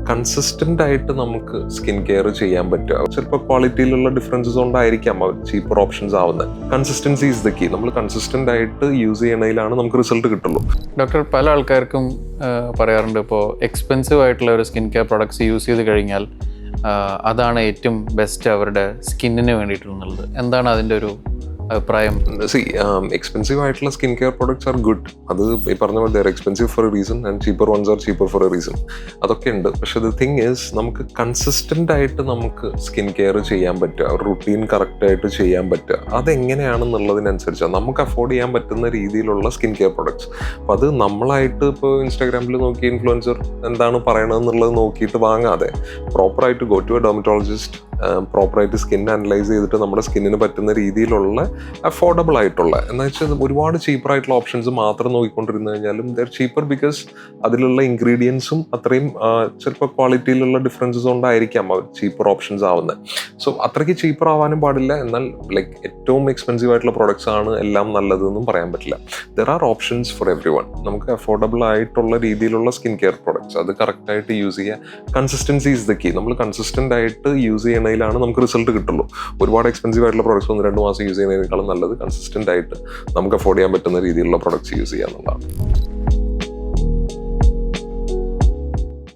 Consistent ആയിട്ട് നമുക്ക് skin care ചെയ്യാൻ പറ്റുക. ചിലപ്പോൾ ക്വാളിറ്റിയിലുള്ള ഡിഫറൻസസ് കൊണ്ടായിരിക്കാം അവർ ചീപ്പർ ഓപ്ഷൻസ് ആവുന്നത്. Consistency is the key. നമ്മൾ കൺസിസ്റ്റൻ്റ് ആയിട്ട് യൂസ് ചെയ്യണതിലാണ് നമുക്ക് റിസൾട്ട് കിട്ടുള്ളൂ. ഡോക്ടർ, പല ആൾക്കാർക്കും പറയാറുണ്ട്, ഇപ്പോൾ എക്സ്പെൻസീവ് ആയിട്ടുള്ള ഒരു സ്കിൻ കെയർ പ്രൊഡക്ട്സ് യൂസ് ചെയ്ത് കഴിഞ്ഞാൽ അതാണ് ഏറ്റവും ബെസ്റ്റ് അവരുടെ സ്കിന്നിന് വേണ്ടിയിട്ടുള്ളത്. എന്താണ് അതിൻ്റെ ഒരു അഭിപ്രായം? എക്സ്പെൻസീവ് ആയിട്ടുള്ള skin care products are good. അത് ഈ പറഞ്ഞ പോലെ they're expensive for a reason and cheaper ones are cheaper for a reason. അതൊക്കെ ഉണ്ട്. പക്ഷെ ദ തിങ് ഈസ്, നമുക്ക് കൺസിസ്റ്റൻ്റ് ആയിട്ട് നമുക്ക് സ്കിൻ കെയർ ചെയ്യാൻ പറ്റുക, റുട്ടീൻ കറക്റ്റായിട്ട് ചെയ്യാൻ പറ്റുക. അതെങ്ങനെയാണെന്നുള്ളതിനനുസരിച്ചാണ് നമുക്ക് അഫോർഡ് ചെയ്യാൻ പറ്റുന്ന രീതിയിലുള്ള സ്കിൻ കെയർ പ്രൊഡക്ട്സ്. അപ്പം അത് നമ്മളായിട്ട് ഇപ്പോൾ ഇൻസ്റ്റാഗ്രാമിൽ നോക്കി ഇൻഫ്ലുവൻസർ എന്താണ് പറയണതെന്നുള്ളത് നോക്കിയിട്ട് വാങ്ങാതെ പ്രോപ്പറായിട്ട് ഗോ ടു എ ഡെർമറ്റോളജിസ്റ്റ്, പ്രോപ്പറായിട്ട് സ്കിൻ അനലൈസ് ചെയ്തിട്ട് നമ്മുടെ സ്കിന്നിന് പറ്റുന്ന രീതിയിലുള്ള അഫോർഡബിൾ ആയിട്ടുള്ള, എന്ന് വെച്ചാൽ ഒരുപാട് ചീപ്പറായിട്ടുള്ള ഓപ്ഷൻസ് മാത്രം നോക്കിക്കൊണ്ടിരുന്നു കഴിഞ്ഞാലും ദർ ചീപ്പർ ബിക്കോസ് അതിലുള്ള ഇൻഗ്രീഡിയൻസും അത്രയും ചിലപ്പോൾ ക്വാളിറ്റിയിലുള്ള ഡിഫറൻസസ് കൊണ്ടായിരിക്കാം അവർ ചീപ്പർ ഓപ്ഷൻസ് ആവുന്നത്. സോ അത്രയ്ക്ക് ചീപ്പർ ആവാനും പാടില്ല, എന്നാൽ ലൈക്ക് ഏറ്റവും എക്സ്പെൻസീവ് ആയിട്ടുള്ള പ്രോഡക്ട്സ് ആണ് എല്ലാം നല്ലതെന്നും പറയാൻ പറ്റില്ല. There are options for everyone. നമുക്ക് അഫോർഡബിൾ ആയിട്ടുള്ള രീതിയിലുള്ള സ്കിൻ കെയർ പ്രോഡക്ട്സ് അത് കറക്റ്റായിട്ട് യൂസ് ചെയ്യുക. Consistency is the key. നമ്മൾ കൺസിസ്റ്റൻ്റ് ആയിട്ട് യൂസ് ചെയ്യണതിലാണ് നമുക്ക് റിസൾട്ട് കിട്ടുള്ളൂ. ഒരുപാട് എക്സ്പെൻസീവ് ആയിട്ടുള്ള പ്രോഡക്ട്സ് 1-2 മാസം യൂസ് ചെയ്യുന്നതിനേക്കാളും നല്ലത് കൺസിസ്റ്റൻ്റ് ആയിട്ട് നമുക്ക് അഫോർഡ് ചെയ്യാൻ പറ്റുന്ന രീതിയിലുള്ള പ്രോഡക്ട്സ് യൂസ് ചെയ്യുക എന്നുള്ളതാണ്.